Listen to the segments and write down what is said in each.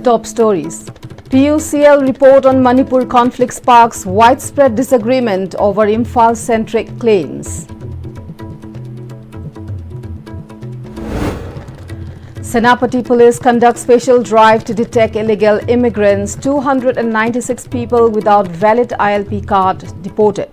top stories. PUCL report on Manipur conflict sparks widespread disagreement over Imphal-centric claims. Senapati police conduct special drive to detect illegal immigrants. 296 people without valid ILP card deported.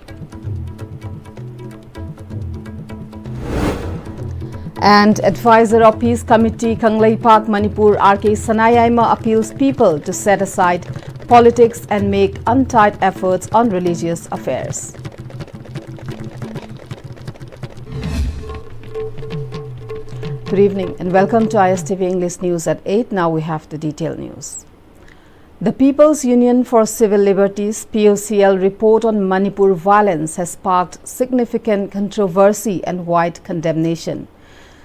And advisor of Peace Committee Kanglei Park Manipur RK Sanayaima appeals people to set aside politics and make untied efforts on religious affairs. Good evening and welcome to Istv English News at 8. Now we have the detailed news. The People's Union for Civil Liberties PUCL report on Manipur violence has sparked significant controversy and wide condemnation.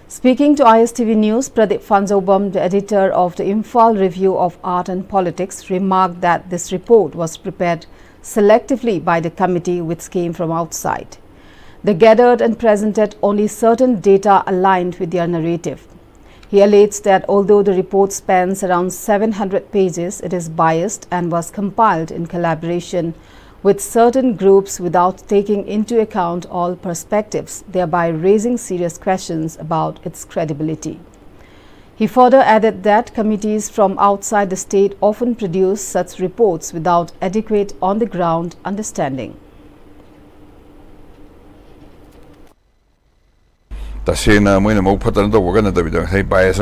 Speaking to Istv News, Pradeep Fanjobam, the editor of the Imphal Review of Art and Politics, remarked that this report was prepared selectively by the committee which came from outside. They gathered and presented only certain data aligned with their narrative. He alleged that although the report spans around 700 pages, it is biased and was compiled in collaboration with certain groups without taking into account all perspectives, thereby raising serious questions about its credibility. He further added that committees from outside the state often produce such reports without adequate on-the-ground understanding. Tasena moina mo patan to work na dabida hay bias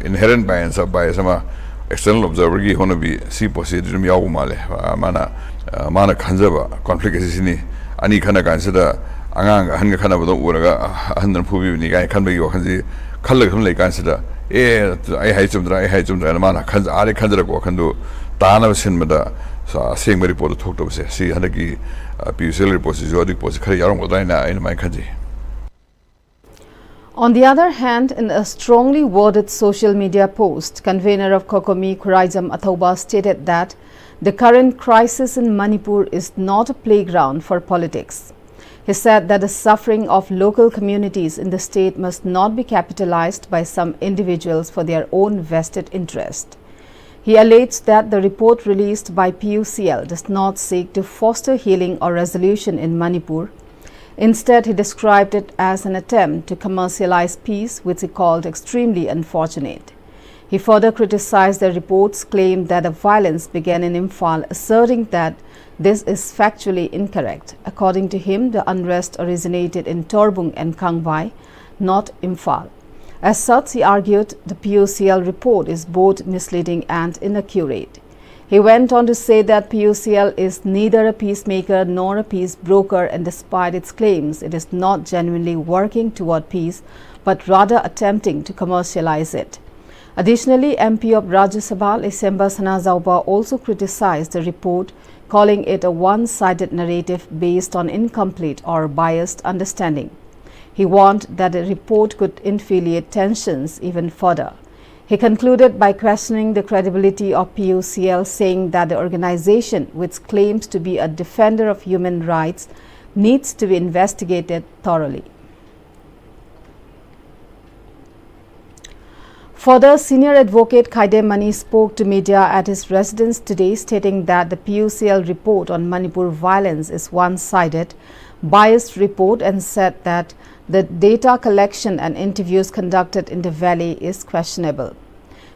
inherent bias bias sama external observer gi hono bi si procedure mi yaw male mana khanjaba conflict isini ani khana kansida angang hanga khana bodo uraga handan phubi ni gai khanba gi wakhanji khallag kham lai kansida ai hai chumdra mana khanja ari khanjra ko khandu tana sin mada seng report thok to se si hanagi PUCL report si jodi report khari yarong godai na ai mai khanji. On the other hand, in a strongly worded social media post, convener of Kokomi Kuraijam Athoba stated that the current crisis in Manipur is not a playground for politics. He said that the suffering of local communities in the state must not be capitalized by some individuals for their own vested interest. He alleged that the report released by PUCL does not seek to foster healing or resolution in Manipur. Instead, he described it as an attempt to commercialize peace, which he called extremely unfortunate. He further criticized the report's claim that the violence began in Imphal, asserting that this is factually incorrect. According to him, the unrest originated in Torbung and Kangbai, not Imphal. As such, he argued the PUCL report is both misleading and inaccurate. He went on to say that PUCL is neither a peacemaker nor a peace broker, and despite its claims, it is not genuinely working toward peace, but rather attempting to commercialize it. Additionally, MP of Rajya Sabha Isemba Sanazauba also criticized the report, calling it a one-sided narrative based on incomplete or biased understanding. He warned that the report could inflate tensions even further. He concluded by questioning the credibility of PUCL, saying that the organization, which claims to be a defender of human rights, needs to be investigated thoroughly. Further, senior advocate Khaide Mani spoke to media at his residence today, stating that the PUCL report on Manipur violence is one-sided, biased report, and said that the data collection and interviews conducted in the valley is questionable.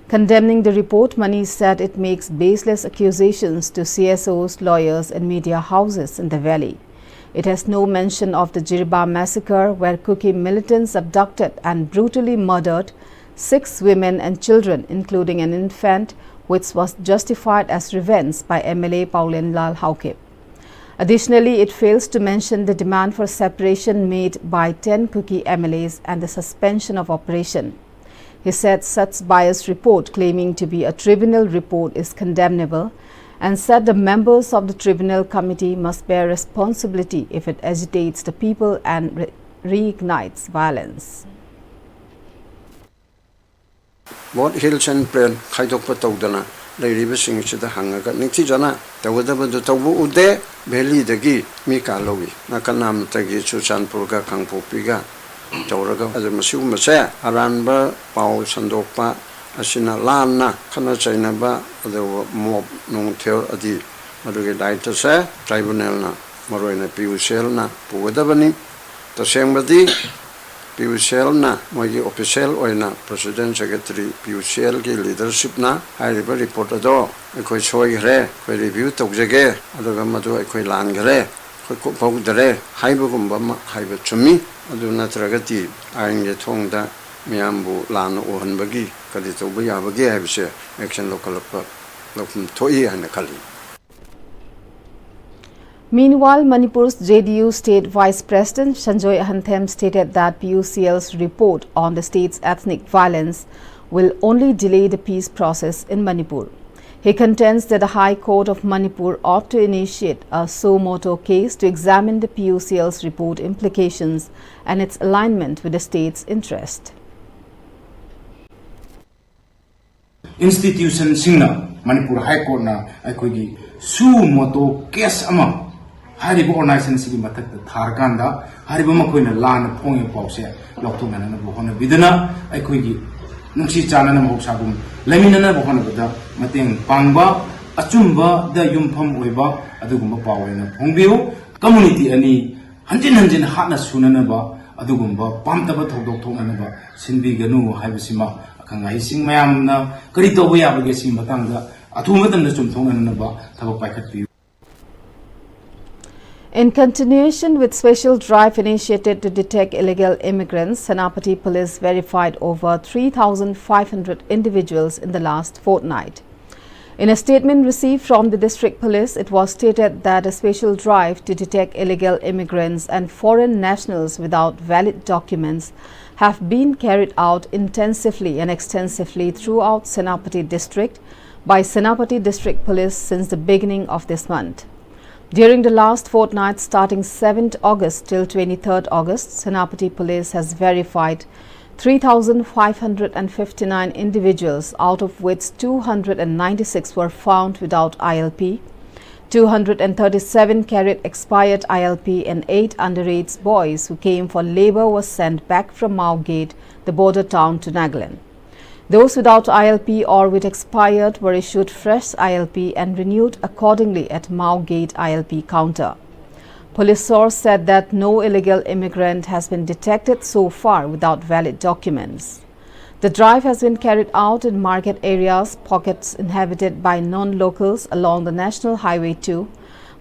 Condemning the report, Mani said it makes baseless accusations to CSOs, lawyers and media houses in the valley. It has no mention of the Jiriba massacre, where Kuki militants abducted and brutally murdered 6 women and children, including an infant, which was justified as revenge by MLA Paulen Lal Hauke. Additionally, it fails to mention the demand for separation made by 10 Kuki MLAs and the suspension of operation. He said such biased report, claiming to be a tribunal report, is condemnable, and said the members of the tribunal committee must bear responsibility if it agitates the people and reignites violence. What hills and plain Kaidok Togdana, Lady Bissing the Hanga, Nixijana, the Wadaba the Tobu Ude, Beli the Gi, Mika Logi, Nakanam Tagi, Susan Purga, Kangpo Piga, Toraga, as a Masu Massa, Aranba, Pau Sandopa, asina lanna khana chaina ba ado mob nong theo adi maduge daita se tribunal na maroina PUCL na pugadabani tashengbadi PUCL na mogi official oina president secretary PUCL ki leadership na hariba report ado ekoi choi gre koi review tokjege adoga madu ekoi lan gre koi ko pogdare haiba gumba ma haiba chumi adu natragati aingye thongda miyambu lan ohanbagi kadi toba yabagi haibse action local lokum thoi hana khali. Meanwhile, Manipur's JDU State Vice President Sanjoy Ahanthem stated that PUCL's report on the state's ethnic violence will only delay the peace process in Manipur. He contends that the High Court of Manipur ought to initiate a suo motu case to examine the PUCL's report implications and its alignment with the state's interest. Institution singna Manipur High Court na aikogi suo motu case ama haribo organization sigi matak tharkanda haribo makoina lan phonge pause lokthona na bohona bidana aikogi nungsi chana na mohsagum lamina na bohona bada mateng pangba achumba da yumpham oiba adugumba pawena phongbiu community ani hanjin hana sunana ba adugumba pamtaba thodok thongana ba sinbi ganu haibisima kangai sing mayam na kari tobo yabage sing matangda athuma tamna chum thongana ba thaba paikhat pi. In continuation with special drive initiated to detect illegal immigrants, Senapati police verified over 3,500 individuals in the last fortnight. In a statement received from the district police, it was stated that a special drive to detect illegal immigrants and foreign nationals without valid documents have been carried out intensively and extensively throughout Senapati district by Senapati district police since the beginning of this month. During the last fortnight, starting 7th August till 23rd August, Senapati police has verified 3,559 individuals, out of which 296 were found without ILP, 237 carried expired ILP, and 8 underage boys who came for labor were sent back from Mao Gate, the border town, to Nagaland. Those without ILP or with expired were issued fresh ILP and renewed accordingly at Mao Gate ILP counter. Police source said that no illegal immigrant has been detected so far without valid documents. The drive has been carried out in market areas, pockets inhabited by non-locals along the National Highway 2,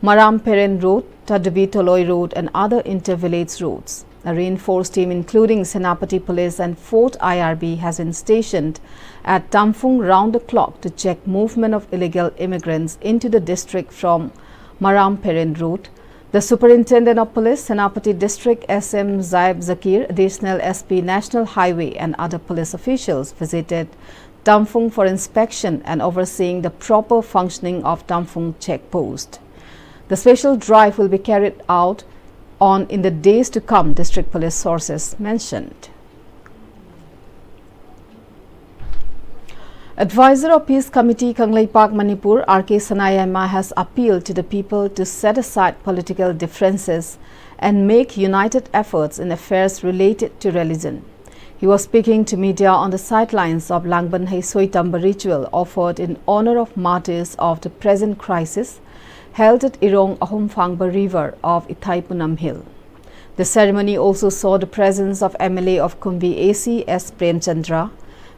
Maram-Peren Road, Tadavi Toloi Road and other inter-village roads. A reinforced team including Senapati Police and 4th IRB has been stationed at Tamphung round the clock to check movement of illegal immigrants into the district from Maram-Peren Road. The Superintendent of Police, Senapati District SM Zaib Zakir, additional SP National Highway and other police officials visited Tamphung for inspection and overseeing the proper functioning of Tamphung checkpost. The special drive will be carried out on in the days to come, district police sources mentioned. Advisor of Peace Committee Kanglei Park Manipur, R.K. Sanayama, has appealed to the people to set aside political differences and make united efforts in affairs related to religion. He was speaking to media on the sidelines of Langban Hei Soitamba ritual offered in honor of martyrs of the present crisis held at Irong Ahumphangba River of Ithaipunam Hill. The ceremony also saw the presence of MLA of Kumbi AC S. Premchandra,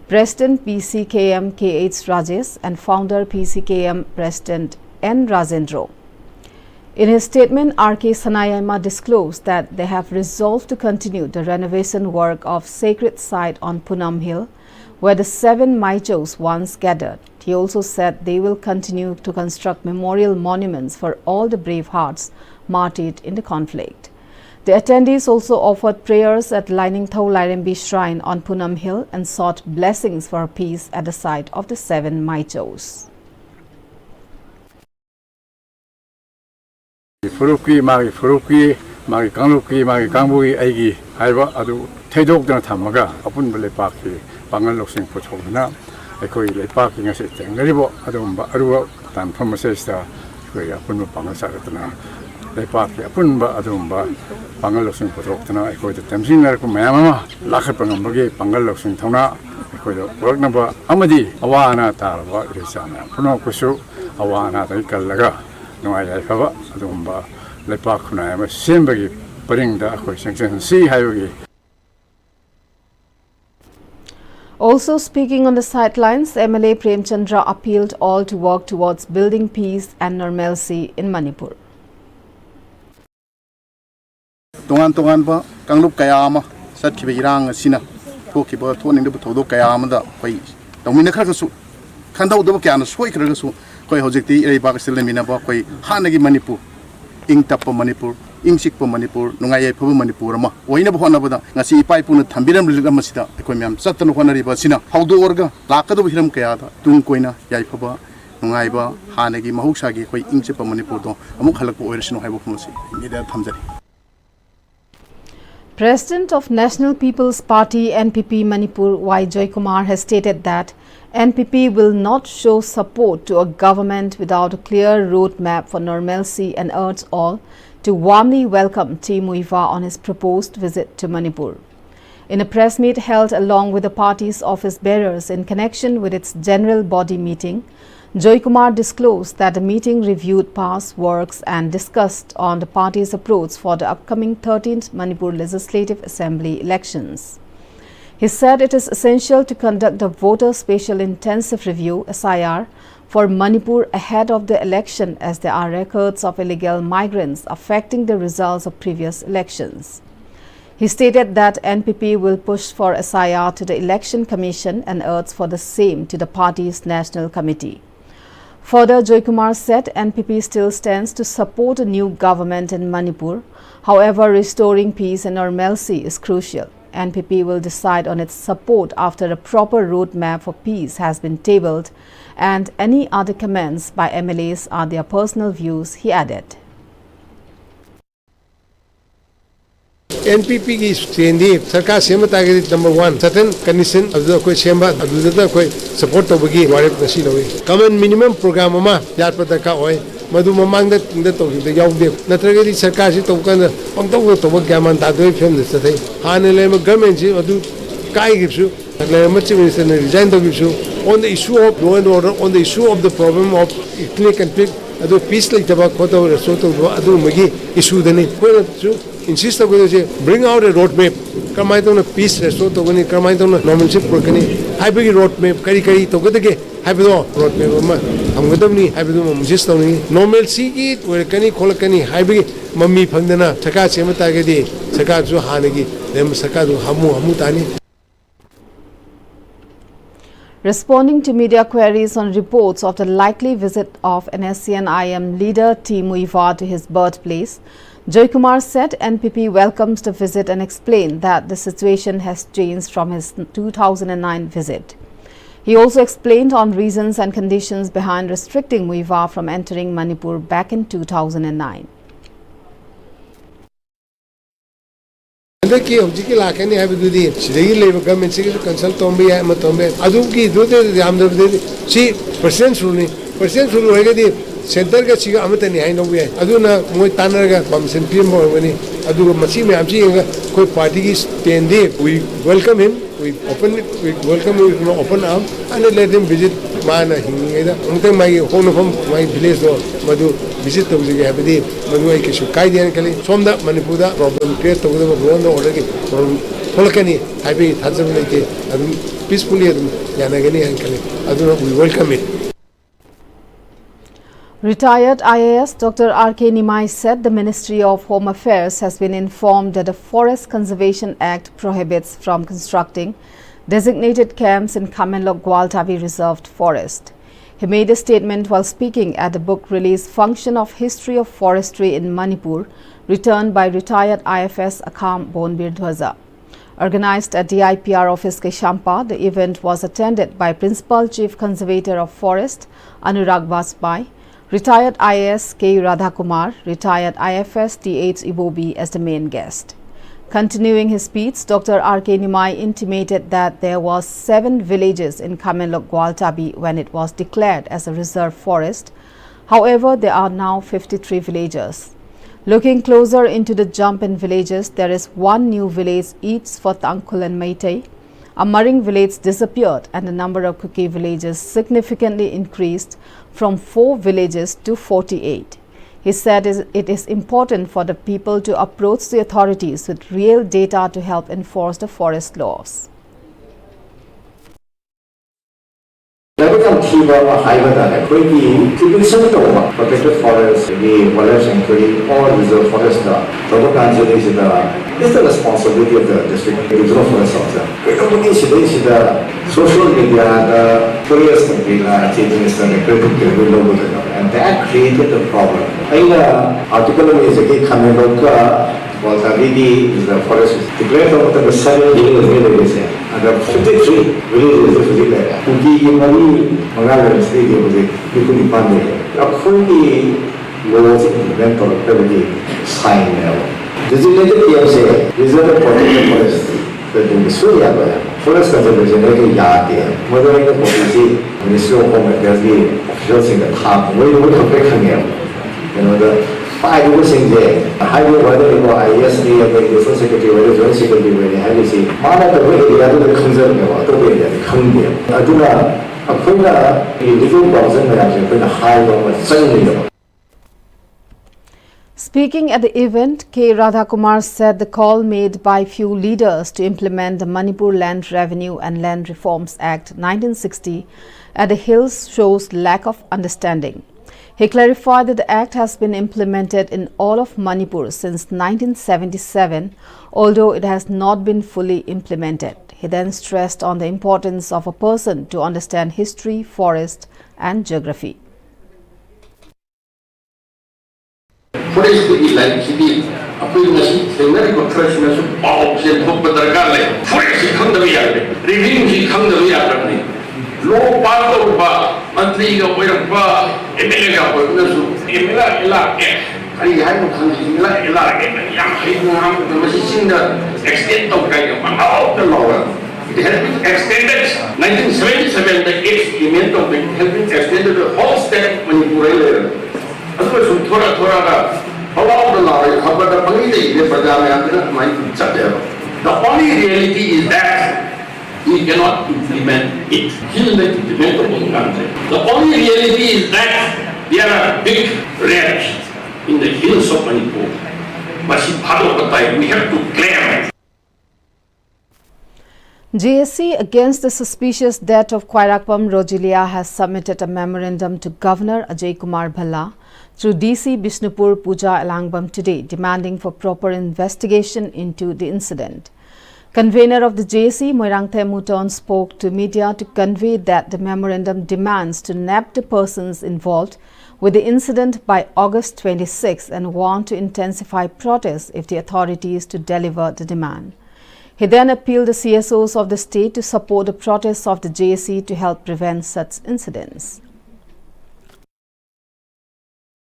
President PCKM KH Rajesh and founder PCKM President N. Rajendro. In his statement, R.K. Sanayama disclosed that they have resolved to continue the renovation work of sacred site on Punam Hill, where the 7 Maichos once gathered. He also said they will continue to construct memorial monuments for all the brave hearts martyred in the conflict. The attendees also offered prayers at Lining Thau Lairembi Shrine on Punam Hill and sought blessings for peace at the site of the 7 Maichos. Furuki, Mari Kanguki, Mari Kangui, Agi, Haiba, Adu, Tedok Tamaga, upon the Lepaki, Bangal Loxing Potona, a koi Lepaking as it and Ribo, Adumba, Arua, Tan Promasesta, Punu Pangasatana, ꯂꯩꯄꯥꯛꯀꯤ ꯑꯄꯨꯟꯕ ꯑꯗꯨꯒꯨꯝꯕ ꯄꯥꯡꯒꯜ ꯂꯧꯁꯤꯡ ꯄꯨꯊꯣꯛꯇꯨꯅ ꯑꯩꯈꯣꯏꯗ ꯇꯝꯁꯤꯟꯅꯔꯛꯄ ꯃꯌꯥꯝ ꯑꯃ ꯂꯥꯛꯈꯠꯄ ꯉꯝꯕꯒꯤ ꯄꯥꯡꯒꯜ ꯂꯧꯁꯤꯡ ꯊꯧꯅꯥ ꯑꯩꯈꯣꯏꯗ ꯄꯨꯔꯛꯅꯕ ꯑꯃꯗꯤ ꯑꯋꯥ ꯑꯅꯥ ꯇꯥꯔꯕ ꯏꯔꯩꯆꯥ ꯃꯌꯥꯝ ꯄꯨꯝꯅꯃꯛꯄꯨꯁꯨ ꯑꯋꯥ ꯑꯅꯥꯗꯒꯤ ꯀꯜꯂꯒ ꯅꯨꯡꯉꯥꯏ ꯌꯥꯏꯐꯕ ꯑꯗꯨꯒꯨꯝꯕ ꯂꯩꯄꯥꯛ ꯈꯨꯟꯅꯥꯏ ꯑꯃ ꯁꯦꯝꯕꯒꯤ ꯄꯔꯤꯡꯗ ꯑꯩꯈꯣꯏ ꯆꯪꯁꯤꯟꯁꯤ ꯍꯥꯏꯕꯒꯤ. Also speaking on the sidelines, MLA Prem Chandra appealed all to work towards building peace and normalcy in Manipur. Tongan-tongan kanglup kaya ama satkiba irang asina thokiba thoning da thodo kaya ama da koi tawmina khara su khandau da kya na soi khara su koi hojekti ei ba sel mina ba koi hanagi Manipur ing tappa Manipur ing sikpa Manipur nungai phabu Manipur ma oina ba hona ba ngasi ipai puna thambiram rilama sida koi myam sattan honari ba sina haudo orga lakadu hiram kaya da tung koina yai phaba nungai ba hanagi mahuksa gi koi ing sikpa Manipur do amuk halak ba oirsino haibo khumsi ni da thamjari. President of National People's Party NPP Manipur Y. Joykumar has stated that NPP will not show support to a government without a clear roadmap for normalcy and urges all to warmly welcome Team Uiva on his proposed visit to Manipur. In a press meet held along with the party's office bearers in connection with its general body meeting, Joykumar disclosed that the meeting reviewed past works and discussed on the party's approach for the upcoming 13th Manipur Legislative Assembly elections. He said it is essential to conduct a Voter Spatial Intensive Review (SIR) for Manipur ahead of the election, as there are records of illegal migrants affecting the results of previous elections. He stated that NPP will push for SIR to the Election Commission and urge for the same to the party's National Committee. Further, Joykumar said NPP still stands to support a new government in Manipur. However, restoring peace and normalcy is crucial. NPP will decide on its support after a proper roadmap for peace has been tabled, and any other comments by MLAs are their personal views, he added. NPP की सेंदी सरकार same तागे number 1 certain condition अदु कोई same अदुदा कोई support तो बगी वारे नसी लोई common minimum program अमा यार पता का होय मधु ममांग द तो द याउदे नत्रगे सरकार से तो कन पंतो तो बग्यामान तादोय फेम दस थे हाने ले गवर्नमेंट से अदु काय गिसु ले मच मिनिस्टर ने रिजाइन तो गिसु on the issue of law and order, on the issue of the problem of ethnic conflict adu peace like jaba khoto so to adu magi issue dani ko insist to bring out a road map kamai to peace restore to gani kamai to normalcy prokani haibagi road map kari kari to gade haibido road map ma hamgadamni haibido insist to ni normalcy ki kani kholakani haibagi mammi phangdana thaka chemata gadi saka ju hanagi dem saka du hamu tani. Responding to media queries on reports of the likely visit of NSCN-IM leader Team Uiva to his birthplace, Joykumar said NPP welcomes the visit and explained that the situation has changed from his 2009 visit. He also explained on reasons and conditions behind restricting Uiva from entering Manipur back in 2009. की होजी लाखनी है बिदुदी सिदगी लेब government से consult तोंबे है म तोंबे अदु की दोते याम दे C percent सुरु होगदी centre का सिगा अमत नि हाइन नोबे अदु ना मोय तानरगा परमिशन पीएम होवनी अदु मसी में आमसी कोई पार्टी की स्टैंड दे we welcome him we welcome him open arm and let him visit माना हिंगेदा उनते माई होनफम माई विलेज दो मधु visit to the Abdi, Manuai Kishu Kaidian Kali, from the Manipuda problem, create to the Rondo already from Polakani, Happy, Tanzaniki, and peacefully Yanagani and Kali. I don't know, we welcome it. Retired IAS Dr. R.K. Nimai said the Ministry of Home Affairs has been informed that the Forest Conservation Act prohibits from constructing designated camps in Kamenlok Gwaltabi Reserved Forest. He made a statement while speaking at the book release function of History of Forestry in Manipur, returned by retired IFS Akham Bonbir Dhwaza. Organized at DIPR office Keshampa, the event was attended by Principal Chief Conservator of Forest Anurag Vaspai, retired IAS K. Radhakumar, retired IFS T.H. Ibobi as the main guest. Continuing his speech, Dr. R.K. Nimai intimated that there was 7 villages in Kamenlok Gwaltabi when it was declared as a reserve forest. However, there are now 53 villagers. Looking closer into the jump in villages, there is one new village each for Tangkhul and Meitei. A Maring village disappeared and the number of Kuki villages significantly increased from 4 villages to 48. He said it is important for the people to approach the authorities with real data to help enforce the forest laws. Protected forest, the wildlife sanctuary, or reserve forest, is the responsibility of the district regional forest officer. Social media, the tourist and that created a problem. Article is the forest declared the 7 villages and the 53 villages laws implemented sign designated PMC reserve protected forest forest conservation monitoring policy Ministry of Home Affairs officials in the top the 5 highway ISD Social Security Joint Security Speaking at the event, K. Radhakumar said the call made by few leaders to implement the Manipur Land Revenue and Land Reforms Act 1960 at the Hills shows lack of understanding. He clarified that the act has been implemented in all of Manipur since 1977, although it has not been fully implemented. He then stressed on the importance of a person to understand history, forest and geography. Forest electricity, low part of monthly extent of the law. It has been extended. 1977, the experiment of it has been extended to the whole state of Manipur. The only reality is that we cannot implement it. The only reality is that there are big rats in the hills of Manipur. But part of the time we have to clear. GSC against the suspicious death of Khairakpam Rojilia has submitted a memorandum to Governor Ajay Kumar Bhalla through DC Bishnupur Puja Alangbam today, demanding for proper investigation into the incident. Convener of the JC, Moirangthe Muton, spoke to media to convey that the memorandum demands to nab the persons involved with the incident by August 26 and want to intensify protests if the authorities to deliver the demand. He then appealed the CSOs of the state to support the protests of the JC to help prevent such incidents.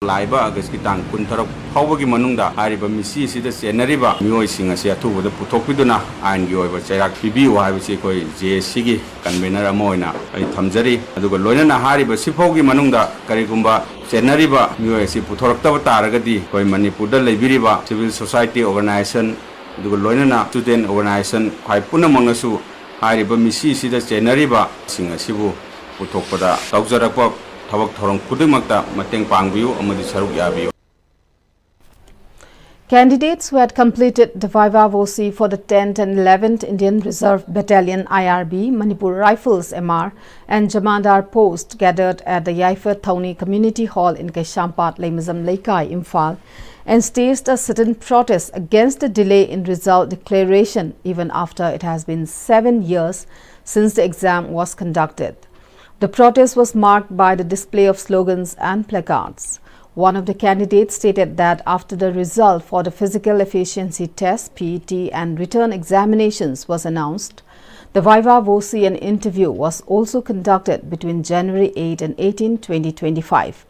Laiba August Kitang Kuntarok, Howagi Manunda, Hariba Missi, the Senariba, Mui Singasia, the Putopiduna, and Yoeva Cherak Pibi, I would say, JSigi, Convener Amoina, Tamzari, Aduga Loyana Hariba, Sipogi Manunda, Karigumba, Senariba, Muesi Putorta Taragadi, Koi Manipuda Libiriba, Civil Society Organization, Duga Loyana, Student Organization, Kaipuna Mangasu, Hariba Missi, the Senariba, Singasibu, Putopada, Tauzarapa. Candidates who had completed the Viva Voce for the 10th and 11th Indian Reserve Battalion IRB, Manipur Rifles MR and Jamadar Post gathered at the Yaifa Thauni Community Hall in Kaishampat, Lemazam Laikai, Imphal and staged a sit-in protest against the delay in result declaration even after it has been 7 years since the exam was conducted. The protest was marked by the display of slogans and placards. One of the candidates stated that after the result for the physical efficiency test, PET and written examinations was announced, the Viva Voce and interview was also conducted between January 8 and 18, 2025.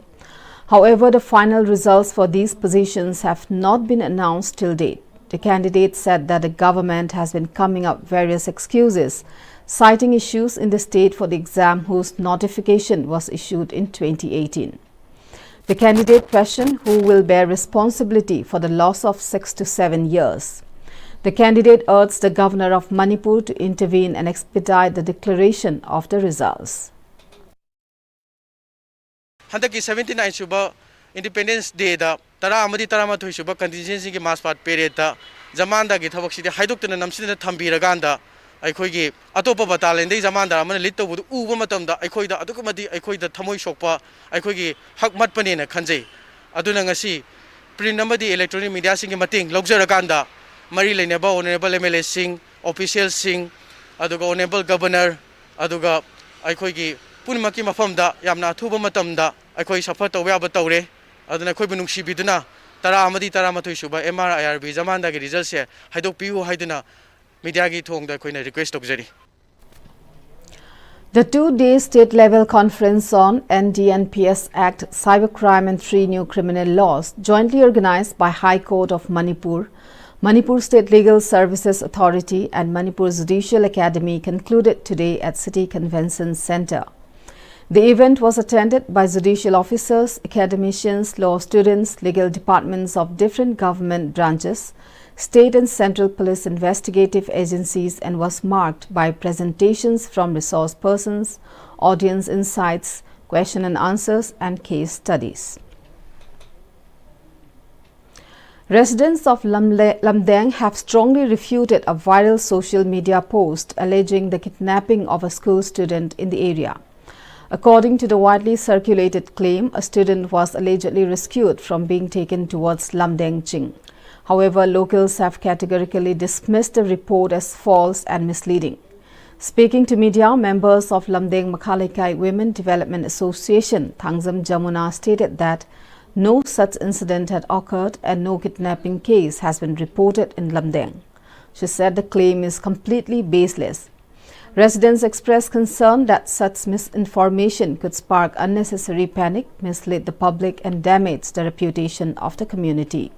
However, the final results for these positions have not been announced till date. The candidate said that the government has been coming up various excuses, citing issues in the state for the exam whose notification was issued in 2018. The candidate questioned who will bear responsibility for the loss of 6 to 7 years. The candidate urged the governor of Manipur to intervene and expedite the declaration of the results. Handaki 79 suba Independence Day da tara amadi tarama thui suba contingency ki mass part period da zamanda gi thabak sidi haidokna namsina thambiraganda ꯑꯩꯈꯣꯏꯒꯤ ꯑꯇꯣꯞꯄ ꯕꯇꯥꯂꯤꯌꯟꯗꯒꯤ ꯖꯃꯥꯟꯗꯥꯔ ꯑꯃꯅ lead ꯇꯧꯕꯗꯨ ꯎꯕ ꯃꯇꯝꯗ ꯑꯩꯈꯣꯏꯗ ꯑꯗꯨꯛꯀꯤ ꯃꯇꯤꯛ ꯑꯩꯈꯣꯏꯗ ꯊꯃꯣꯏ ꯁꯣꯛꯄ ꯑꯩꯈꯣꯏꯒꯤ ꯍꯛ ꯃꯠꯄꯅꯦꯅ ꯈꯟꯖꯩ ꯑꯗꯨꯅ ꯉꯁꯤ ꯄ꯭ꯔꯤꯟꯠ ꯑꯃꯗꯤ ꯏꯂꯦꯛꯇ꯭ꯔꯣꯅꯤꯛ ꯃꯤꯗꯤꯌꯥꯁꯤꯡꯒꯤ ꯃꯇꯦꯡ ꯂꯧꯖꯔꯀꯥꯟꯗ ꯃꯔꯤ ꯂꯩꯅꯕ ꯑꯣꯅꯔꯦꯕꯜ MLAꯁꯤꯡ ꯑꯣꯐꯤꯁꯤꯌꯦꯜꯁꯤꯡ ꯑꯗꯨꯒ ꯑꯣꯅꯔꯦꯕꯜ ꯒꯕꯔꯅꯔ ꯑꯗꯨꯒ ꯑꯩꯈꯣꯏꯒꯤ ꯄꯨꯝꯅꯃꯛꯀꯤ ꯃꯐꯝꯗ ꯌꯥꯝꯅ ꯑꯊꯨꯕ ꯃꯇꯝꯗ ꯑꯩꯈꯣꯏ ꯁꯐꯔ ꯇꯧꯕ ꯌꯥꯕ ꯇꯧꯔꯦ ꯑꯗꯨꯅ ꯑꯩꯈꯣꯏꯕꯨ ꯅꯨꯡꯁꯤꯕꯤꯗꯨꯅ 10 ꯑꯃꯗꯤ 13 ꯁꯨꯕ MRIRB ꯖꯃꯥꯟꯗꯥꯒꯤ ꯔꯤꯖꯜꯠꯁꯦ ꯍꯥꯏꯗꯣꯛꯄꯤꯌꯨ ꯍꯥꯏꯗꯨꯅ ꯃꯤꯗꯤꯌꯥꯒꯤ ꯊꯣꯡꯗ ꯑꯩꯈꯣꯏꯅ ꯔꯤꯀ꯭ꯋꯦꯁ ꯇꯧꯖꯔꯤ. The two-day state-level conference on NDNPS Act, Cybercrime and 3 new criminal laws, jointly organized by High Court of Manipur, Manipur State Legal Services Authority and Manipur Judicial Academy concluded today at City Convention Center. The event was attended by judicial officers, academicians, law students, legal departments of different government branches, state and central police investigative agencies, and was marked by presentations from resource persons, audience insights, question and answers, and case studies. Residents of Lamdeng have strongly refuted a viral social media post alleging the kidnapping of a school student in the area. According to the widely circulated claim, a student was allegedly rescued from being taken towards Lamdeng Ching. However, locals have categorically dismissed the report as false and misleading. Speaking to media, members of Lamdeng Makhalekai Women Development Association, Thangzam Jamuna, stated that no such incident had occurred and no kidnapping case has been reported in Lamdeng. She said the claim is completely baseless. Residents expressed concern that such misinformation could spark unnecessary panic, mislead the public, and damage the reputation of the community.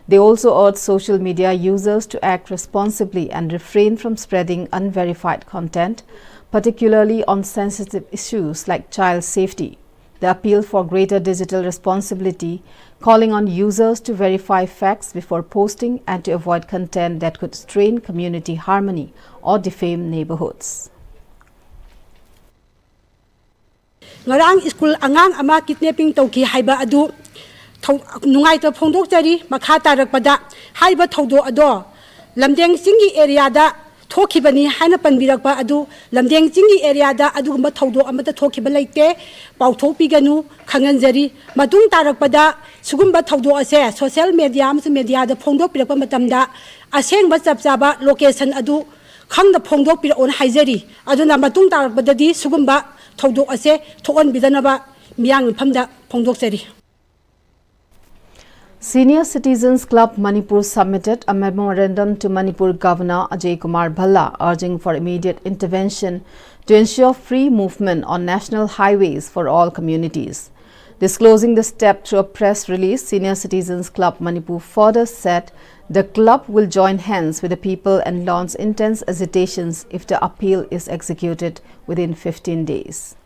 They also urged social media users to act responsibly and refrain from spreading unverified content, particularly on sensitive issues like child safety. They appealed for greater digital responsibility, calling on users to verify facts before posting and to avoid content that could strain community harmony or defame neighborhoods. Ngarang school angang ama kidnapping tauki haiba adu nungai to phongdok jari makha tarakpada haiba thodo ado Lamdeng Singi area da thokibani haina panbirakpa adu Lamdeng Singi area da adugumba thodo amata thokiba leite pauthopiganu khanganjari matung tarakpada sugumba thodo ase social media amsu media da phongdok pirakpa matamda asengba chapchaba location adu khangda phongdok piron haijari aduna matung tarakpadadi sugumba thodo ase thokon bidanaba miyang phamda phongdok jari. Senior Citizens Club Manipur submitted a memorandum to Manipur Governor Ajay Kumar Bhalla urging for immediate intervention to ensure free movement on national highways for all communities. Disclosing the step through a press release, Senior Citizens Club Manipur further said the club will join hands with the people and launch intense agitations if the appeal is executed within 15 days.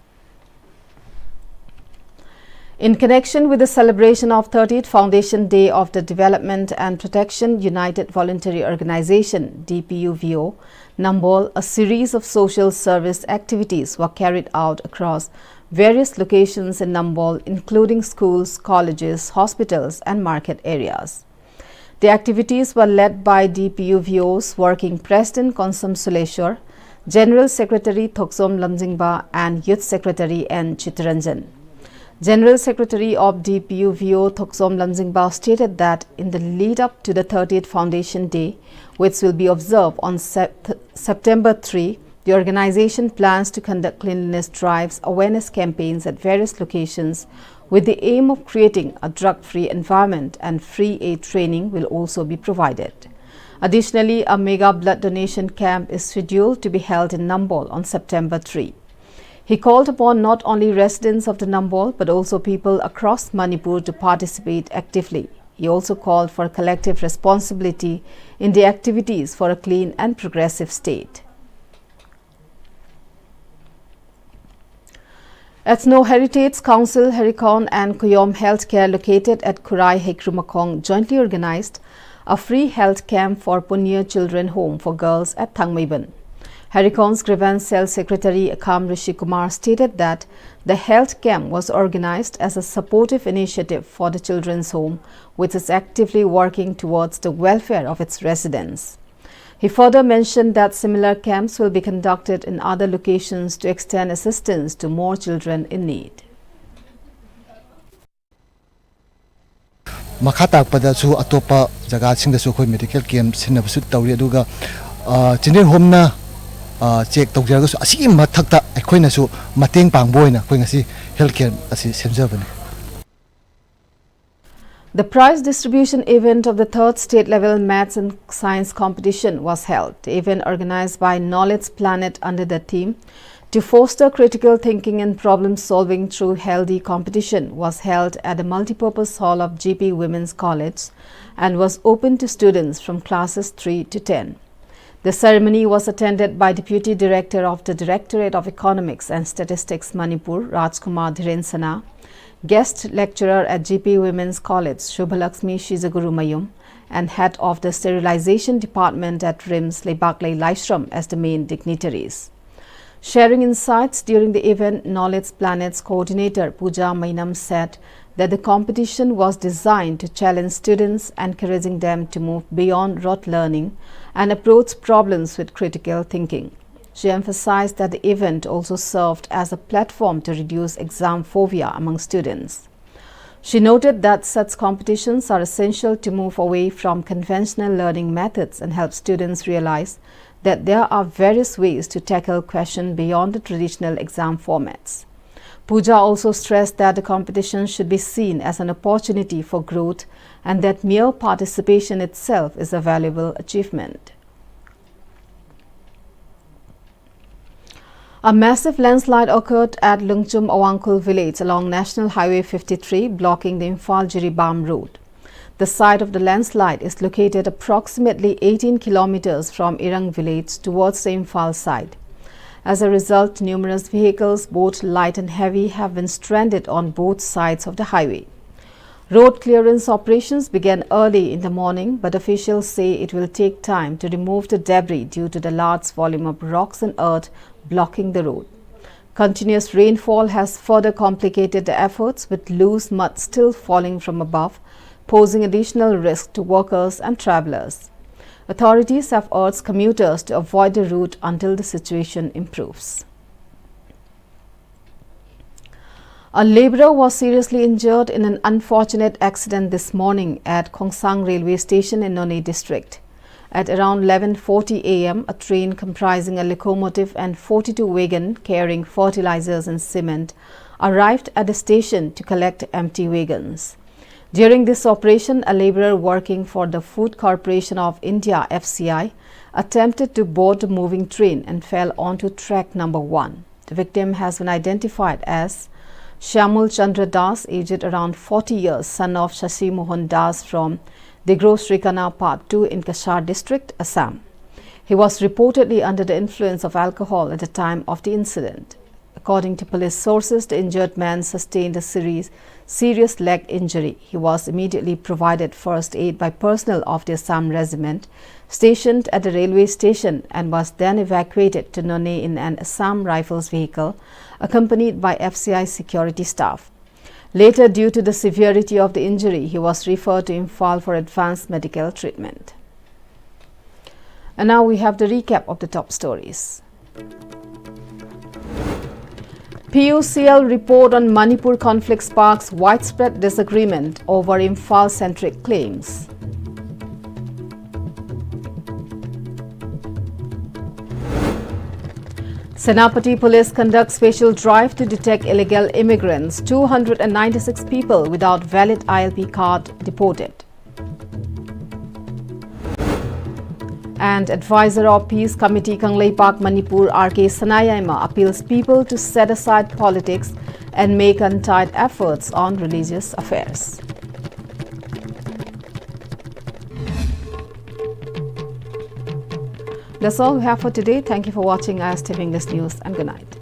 In connection with the celebration of 30th Foundation Day of the Development and Protection United Voluntary Organization (DPUVO) Nambol, a series of social service activities were carried out across various locations in Nambol, including schools, colleges, hospitals, and market areas. The activities were led by DPUVO's Working President Konsam Suleshwar, General Secretary Thoksom Lamjingba, and Youth Secretary N. Chittaranjan. General Secretary of DPUVO Thoksom Lamjingba stated that in the lead-up to the 30th Foundation Day, which will be observed on September 3, the organization plans to conduct cleanliness drives, awareness campaigns at various locations with the aim of creating a drug-free environment, and free aid training will also be provided. Additionally, a mega blood donation camp is scheduled to be held in Nambol on September 3. He called upon not only residents of the Nambol but also people across Manipur to participate actively. He also called for collective responsibility in the activities for a clean and progressive state. Ethno Heritage Council, Herikon and Kuyom Healthcare located at Kurai Hekrumakong jointly organized a free health camp for Punya Children Home for Girls at Thangmeiban. Herikon's Grievance Cell Secretary Akam Rishi Kumar stated that the health camp was organized as a supportive initiative for the children's home, which is actively working towards the welfare of its residents. He further mentioned that similar camps will be conducted in other locations to extend assistance to more children in need. Makata pada su atopa jaga sing da su khoi medical camp sin na su tawri aduga children home na check tawjar su asi ma thakta akhoi na su mateng pangboina khoi ngasi health care asi semjabani. The prize distribution event of the 3rd state level maths and science competition was held. The event organized by Knowledge Planet under the theme to foster critical thinking and problem solving through healthy competition was held at the multipurpose hall of GP Women's College and was open to students from classes 3 to 10. The ceremony was attended by Deputy Director of the Directorate of Economics and Statistics Manipur, Rajkumar Dhirensana, Guest lecturer at GP Women's College, Shubhalaxmi Shizaguru Mayum, and head of the sterilization department at RIMS, Leibaklei Laishram as the main dignitaries. Sharing insights during the event, Knowledge Planet's coordinator Pooja Mainam said that the competition was designed to challenge students, encouraging them to move beyond rote learning and approach problems with critical thinking. She emphasized that the event also served as a platform to reduce exam phobia among students. She noted that such competitions are essential to move away from conventional learning methods and help students realize that there are various ways to tackle questions beyond the traditional exam formats. Pooja also stressed that the competition should be seen as an opportunity for growth and that mere participation itself is a valuable achievement. A massive landslide occurred at Lungchum Awangkul village along National Highway 53, blocking the Imphal-Jiribam road. The site of the landslide is located approximately 18 kilometers from Irang village towards the Imphal side. As a result, numerous vehicles, both light and heavy, have been stranded on both sides of the highway. Road clearance operations began early in the morning, but officials say it will take time to remove the debris due to the large volume of rocks and earth blocking the road. Continuous rainfall has further complicated the efforts, with loose mud still falling from above, posing additional risk to workers and travelers. Authorities have urged commuters to avoid the route until the situation improves. A labourer was seriously injured in an unfortunate accident this morning at Khongsang railway station in Noney district. At around 11:40 a.m., a train comprising a locomotive and 42 wagon carrying fertilizers and cement arrived at the station to collect empty wagons. During this operation, a labourer working for the Food Corporation of India (FCI) attempted to board the moving train and fell onto track number 1. The victim has been identified as Shyamul Chandra Das, aged around 40 years, son of Shashi Mohan Das from Digro Srikana Part 2 in Kashar district, Assam. He was reportedly under the influence of alcohol at the time of the incident. According to police sources, the injured man sustained a serious leg injury. He was immediately provided first aid by personnel of the Assam regiment stationed at the railway station and was then evacuated to None in an Assam Rifles vehicle accompanied by FCI security staff. Later, due to the severity of the injury, he was referred to Imphal for advanced medical treatment. And now we have the recap of the top stories. PUCL report on Manipur conflict sparks widespread disagreement over Imphal-centric claims. Senapati Police conducts special drive to detect illegal immigrants. 296 people without valid ILP card deported. And advisor of Peace Committee Kanglei Park Manipur RK Sanayaima appeals people to set aside politics and make untied efforts on religious affairs. That's all we have for today. Thank you for watching ISTV English News and good night.